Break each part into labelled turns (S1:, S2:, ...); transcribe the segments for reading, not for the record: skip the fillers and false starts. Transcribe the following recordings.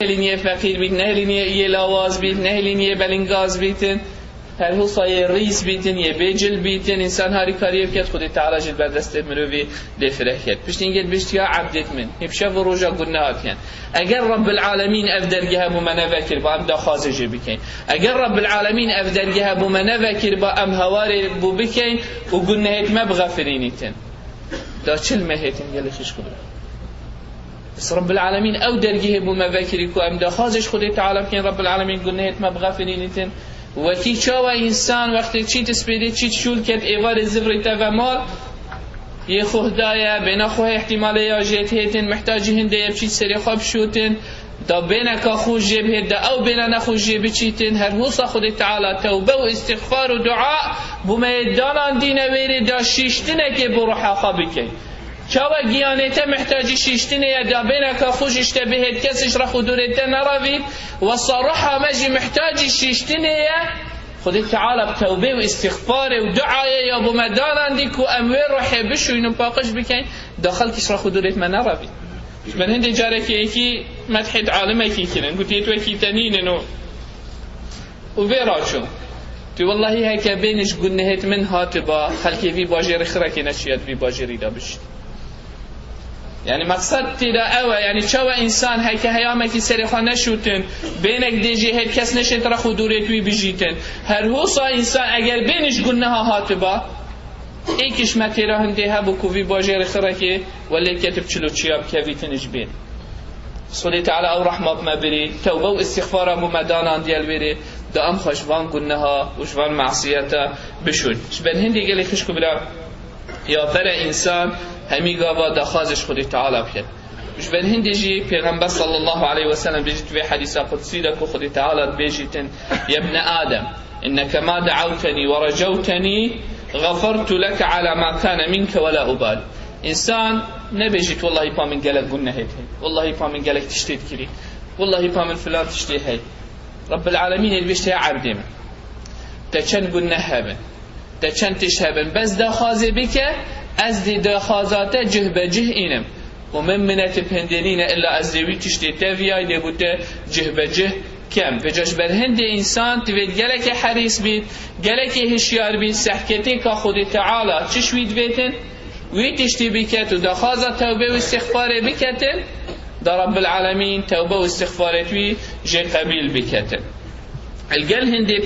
S1: نهلینیه فقیر بیت، نهلینیه یه لاواز بیت، نهلینیه بلنگاز بیتن، هر حوصا یه ریس بیتن، یه بیجل بیتن، انسان هاری کاریه بکد خودی تعالی جد بردست مروی لفره کد. پشت اینگه بشتیا عبدت من، هبشه و روژا گناه کن. اگر رب العالمین افدرگه بو منوکر با ام دا خازجه بکن. اگر رب العالمین افدرگه بو منوکر با ام هوار بو بکن و گناهت مبغفرینیتن. دا چل مهتن گلی خش خبره. بس رب العالمين أو درجه بمفكركم أم دخازش خدي تعالى كين رب العالمين قلنا هت مبغفرينتن وكي شوا إنسان وقت شيء تسبيده شيء شول كت إيوار الزفر تفمال يخوه دايا بين أخوه احتمال ياجيت هتن محتاجين ده بشيء سري خاب شوتن دا بينك أخو جيب هدا أو بين أخو جيب شيتن هر هو خدي تعالى توبة واستغفار ودعاء بما يدان دين وير دا شيشتنك بروح خابك چاوا گیانته محتاجی شیشتنه یا دابینه که خوش اشتبهت کسش را خودورته نروید و صراحه مجی محتاجی شیشتنه یا خودی تعالی بتوبه و استغفار و دعای یا بمدانندی که امویر روحی بشوین و پاقش بکن داخل کش را خودورت من نروید من هنده جاره که ایکی مدحید عالمه کی کنن گوتیت وکی تنینن و ویراشون تو والله هکا بینش گنهت من هاتبا خلکی وی باجر خرکی نشید وی باجری دا بشید يعني مقصد تدا أوى يعني شوا إنسان هيك هيامك سرخان نشوتن بينك ديجي هيك كس نشت را خودورت وي بجيتن هر هوصا إنسان أجر بينش قلناها هاتبا إيكش ما ترى هندها بكوفي باجر خركي ولا كتب شلو شياب كافيتنش بين صلي تعالى أو رحمة ما بري توبة واستغفار أبو مدان ديال بري دا أم خشوان قلناها وشوان معصيته بشون شبن هندي قال خشكو بلا يا فرع إنسان همي قابا دخازش خدي تعالى بكت مش بين هندجي پیغمبر صلى الله عليه وسلم بيجت في حديثة قدسي لك خدي تعالى بيجتن يا ابن آدم إنك ما دعوتني ورجوتني غفرت لك على ما كان منك ولا أبال إنسان نبيجت والله يبا من قالك قلنا هيك والله يبا من قالك تشتيت كري والله يبا من فلان تشتي هيك رب العالمين اللي بيشتي عبدي من تشن قلنا هبن تشن تشهبن بس دخازي بك از دی دخازات جه به جه اینم و من منت پندرین الا از دیوی تشتی تفیای دی بوده جه به جه کم و جاش بر هند انسان توید گلک حریص بید گلک هشیار بید سحکتی که خود تعالی چشوید بیتن وی تشتی بکت و دخازات توبه و استغفار بکتن در رب العالمین توبه و استغفارتوی جه قبیل بکتن الگل هندی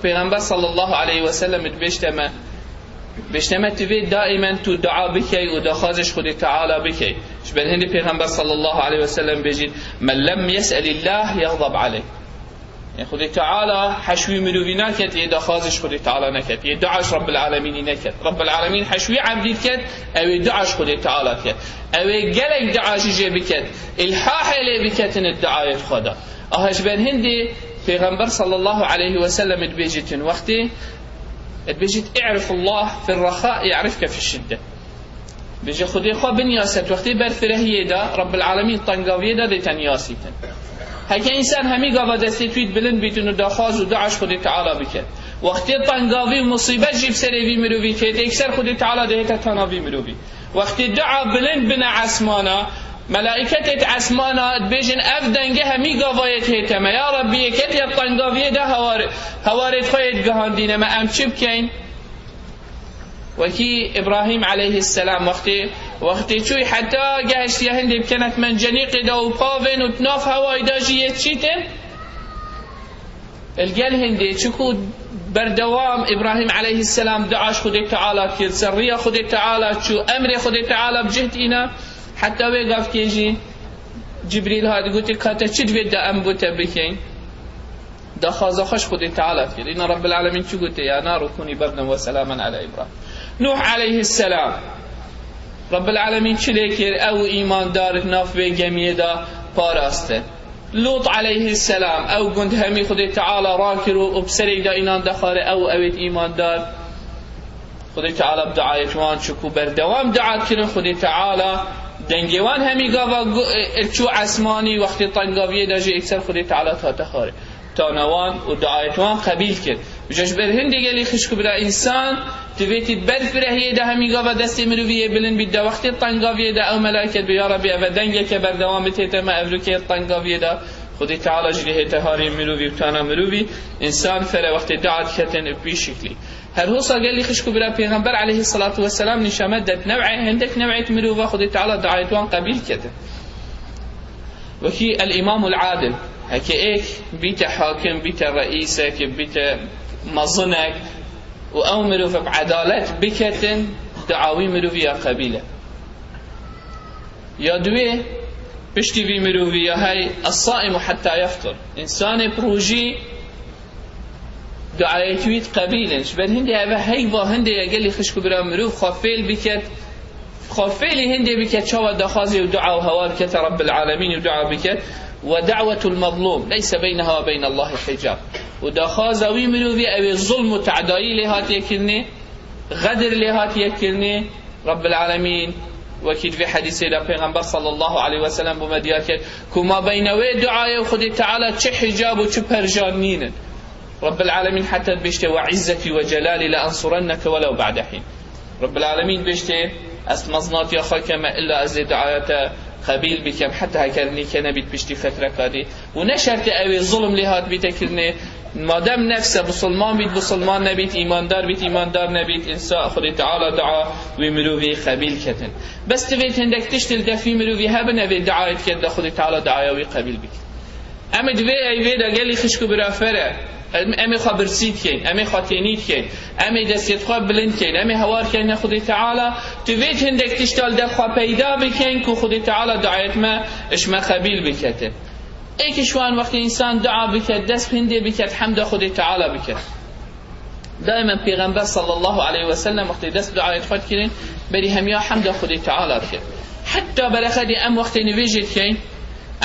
S1: پیغمبر صلی الله علیه و سلم بشتمه بشتمت تبي دائما تدعى بكي ودخازش خدي تعالى بكي شبه هندي پیغمبر صلى الله عليه وسلم بيجي من لم يسأل الله يغضب عليه يعني خدي تعالى حشوي مروي نكت يدخازش خدي تعالى نكت يدعاش رب العالمين نكت رب العالمين حشوي عبدي كت او يدعاش خدي تعالى كت او قلق دعاش جي بكت الحاح اللي بكت الدعاية خدا شبه هندي پیغمبر صلى الله عليه وسلم بيجي وقتي بيجي اعرف الله في الرخاء يعرفك في الشدة بيجي خدي خو بنياست وقتي برفرهيه دا رب العالمين طنقاويه دا دي تنياسيتن هكا إنسان همي قابا دستي تويت بلند بيتنو دا خاز ودعش خدي تعالى بكت وقتي طنقاوي مصيبة جيب سريوي مروبي كيت اكسر خدي تعالى دهتا تناوي مروبي وقتي دعا بلند بنا عسمانا ملائكة عسمانا بيجن أفدنجه همي قاويت هيتما يا ربي يكت يطنقاويه دا هوارد خيط قهاندين ما أمشي بكين وكي إبراهيم عليه السلام وقتي شوي حتى قاعش يهندي بكنت من جنيق دا وقافن وتناف هواي دا جيت شيتن القال هندي شكو بردوام إبراهيم عليه السلام دعاش خدي تعالى كيل سرية خدي تعالى شو أمري خدي تعالى بجهتنا حتى وقف كيجي جبريل هذا قلت كاتا شد ودا أم بوتا بكين دا خازخش خدي تعالى كيل إن رب العالمين شو قلت يا نار كوني بردا وسلاما على إبراهيم نوح عليه السلام رب العالمين شليكر أو إيمان دار ناف بجميع دا باراست لوط عليه السلام أو قند همي خدي تعالى راكر وبسرق دا إنان دخار أو أويت إيمان دار خدي تعالى بدعاية وان شكو بردوام دعات كرن خدي تعالى دنجوان همي قاوا ارچو عسماني وقت طنقاوية دا جي اكسر خدي تعالى تاتخاره تانوان ودعاية وان قبيل كر بجاش برهندي قالي خشكو بلا إنسان تبيتي برفره ده همي قاوا دستي مروفيه بلن بيدا وقت طنقاوية دا أو ملائكة بيا ربي أبا دنجك بردوام بتيتا ما أفريكي طنقاوية دا خدي تعالى جليه تهاري مروفي وتانا مروفي إنسان فلا وقت دعات كتن بشكلي هل هو قال لي خشكو برا پیغمبر عليه الصلاة والسلام نشامدت نوعي هندك نوعية مروفا خدي تعالى دعايتوان قبيل كتن وكي الإمام العادل هكي ايك بيت حاكم بيت رئيسك بيت مظنك وأو مروفا بعدالت بكتن دعاوي مروفي يا قبيلة يا دوي بشتي في مروفي يا هاي الصائم حتى يفطر إنسان بروجي دعايتويت قبيلا شبال هندي هذا هيفا هندي يقال لي خشكو برا مروف خافيل بكت خافيلي هندي بكت شوى دخازي ودعاء وهوار بكت رب العالمين ودعاء بكت ودعوة المظلوم ليس بينها وبين الله حجاب ودخازوي مروفي أو الظلم وتعدائي لهات يكلني غدر لهات يكلني رب العالمين وكيد في حديث إلى پیغمبر صلى الله عليه وسلم بمديار كد كما بينوي دعاء وخدي تعالى چه حجاب وچه پرجانين رب العالمين حتى بيشته وعزتي وجلالي لأنصرنك ولو بعد حين رب العالمين بيشته اسمزنات يا خاكما إلا أزي دعايات قبيل بكم حتى هكذا كنبيت بيشتي فترة كادي ونشرت أوي ظلم لهات بيتكرني مادام نفسه بسلمان بيت بسلمان نبيت إيماندار بيت إيماندار نبيت إنسان خدي تعالى دعاء ومروفي قبيل كتن بس تفيت هندك تشتل دفي مروفي هبنا في دعاية كده خدي تعالى دعاء وقبيل بك أما دوي أي فيدا قال لي خشكو برافرة أمي خبرسيت كين أمي خاتينيت كين أمي دستيت خواب بلند كين أمي هوار كين خدي تعالى تفيت هندك تشتل دفع بيدا بكين كو خدي تعالى دعاية ما إش ما قبيل بكتن ايك شوان وقت انسان دعا بكت دست هندي بكت حمد خدي تعالى بكت دائما پیغمبر صلى الله عليه وسلم وقت دست دعاية خد كرين بري هم يا حمد خدي تعالى بكت حتى برخدي ام وقت نبيجت كين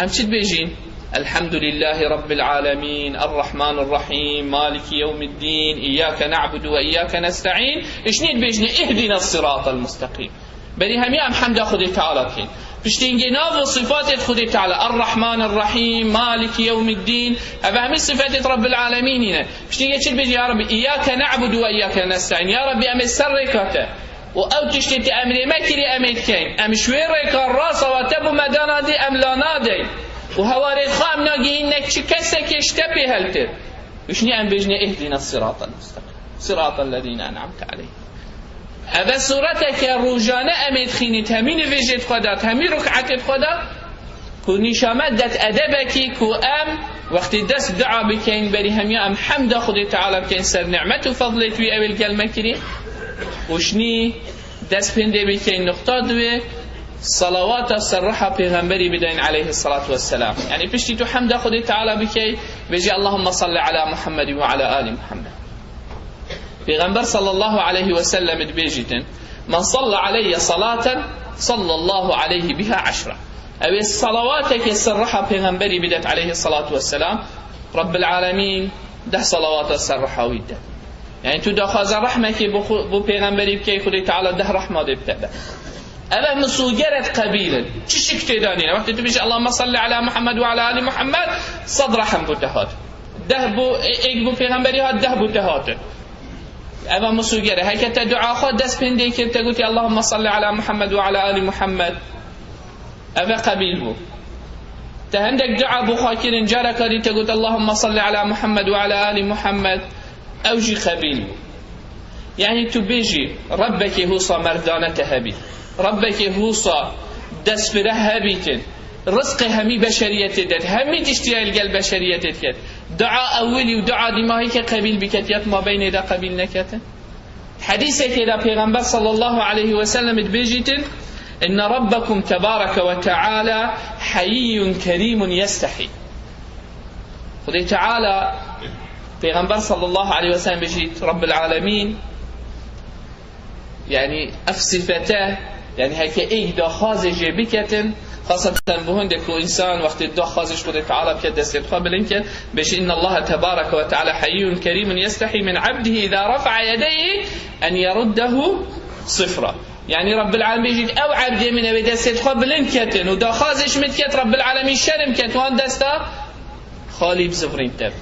S1: ام شد بيجين الحمد لله رب العالمين الرحمن الرحيم مالك يوم الدين إياك نعبد وإياك نستعين اشنيد بيجني اهدنا الصراط المستقيم بري هم يا حمد خدي تعالى بكت بشتينجي ناف صفات خدي تعالى الرحمن الرحيم مالك يوم الدين أفهمي صفات رب العالمين هنا بشتينجي شل بيجي يا ربي إياك نعبد وإياك نستعين يا ربي أمي سركته وأو تشتي أمري ما كري أميت كين أم شويرك الراس وتبو مدانا دي أم لا نادي وهواري خام ناجي إنك شكسك يشتبه هلتر وشني أم بيجني اهدنا الصراط المستقيم صراط الذين أنعمت عليهم هذا صورتك الروجانة أميت خينت همين فيجيت خدات همين ركعتت خدات كو نشامدت أدبك كو أم وقت دست دعا بكين بري هميا أم حمد خدي تعالى بكين سر نعمت وفضلت وي أول كلمة كري وشني دست بنده بكين نقطة دوي صلوات الصرحة پیغمبري بدين عليه الصلاة والسلام يعني بشتي تو حمد خدي تعالى بكي بيجي اللهم صل على محمد وعلى آل محمد پیغمبر صلى الله عليه وسلم بيجتن من صلى علي صلاة صلى الله عليه بها 10 أو الصلواتك الصرحة پیغمبري بدت عليه الصلاة والسلام رب العالمين ده صلوات الصرحة ويده يعني تو دخاز رحمك بو پیغمبري بكي خدي تعالى ده رحمة ده بتبه أبا مسوجرة قبيلا تشك تدانين وقت تبيش اللهم صل على محمد وعلى آل محمد صد رحم بتهات ده بو ايك بو پیغمبري هات ده بتهات أبا مسوجرة هيك تدعى خد دست بندي كنت قلت اللهم صل على محمد وعلى آل محمد أبا قبيل بو تهندك دعاء بو خاكر جارك قلت قلت اللهم صل على محمد وعلى آل محمد أوجي قبيل بو يعني تبيجي ربك هوصى مردانة هبي ربك هوصى دست بره هبيتن رزق همي بشرية داد همي تشتري القلب بشرية داد دعاء أولي ودعاء دماغي كقبيل بكتيات ما بين دا قبيل نكتن حديثك إلى پیغمبر صلى الله عليه وسلم بيجيتن إن ربكم تبارك وتعالى حيي كريم يستحي خذي تعالى پیغمبر صلى الله عليه وسلم بيجيت رب العالمين يعني أفصفته يعني هيك إيه دا خازج بكتن خاصة بهندك إنسان وقت الدخ خازش خذ تعالى بكده سيتقابل إنك بش إن الله تبارك وتعالى حي كريم يستحي من عبده إذا رفع يديه أن يرده صفرا يعني رب العالمين يجي أو عبد من بده سيتقابل إنك ودا خازش متكت رب العالمين شرم كت وان دستا خالي بصفرين تب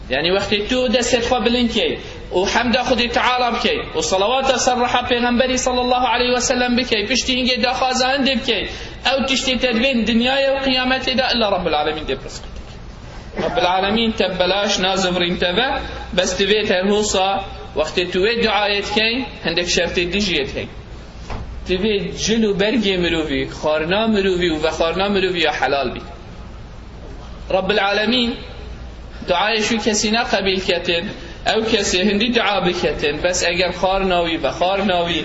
S1: يعني وقت تو دست تقابل إنك وحمد خدي تعالى بكي وصلوات صرحة پیغمبري صلى الله عليه وسلم بكي بشتي هنگي دا خازان دي بكي او تشتي تدبين دنيا وقيامت دا إلا رب العالمين دي برسكت رب العالمين تبلاش نازفرين تبا بس تبيت هالهوصة وقت توي دعايت كين هندك شرط ديجيت هي تبيت جلو برجي مروفي خارنا مروفي وخارنا مروفي يا حلال بي رب العالمين دعاء شو كسينا قبيل كتن او كسي هندي دعاء بكتن بس اگر خارناوي وخارناوي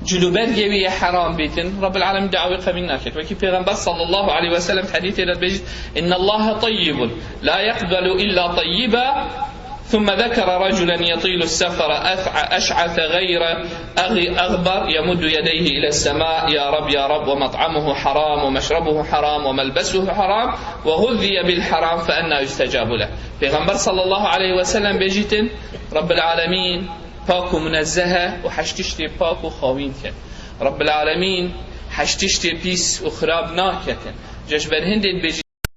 S1: جلو برجي حرام بيتن رب العالمين دعوة قبيل ناكت وكي پیغمبر صلى الله عليه وسلم حديث الى إن الله طيب لا يقبل إلا طيبا ثم ذكر رجلا يطيل السفر أشعث غير أغبر يمد يديه إلى السماء يا رب ومطعمه حرام ومشربه حرام وملبسه حرام وغذي بالحرام فأنا يستجاب له پیغمبر صلى الله عليه وسلم بجيتن رب العالمين باك منزهة وحشتشتي باك وخاوين كن رب العالمين حشتشتي بيس وخراب ناكتن جشبر هندد بجيتن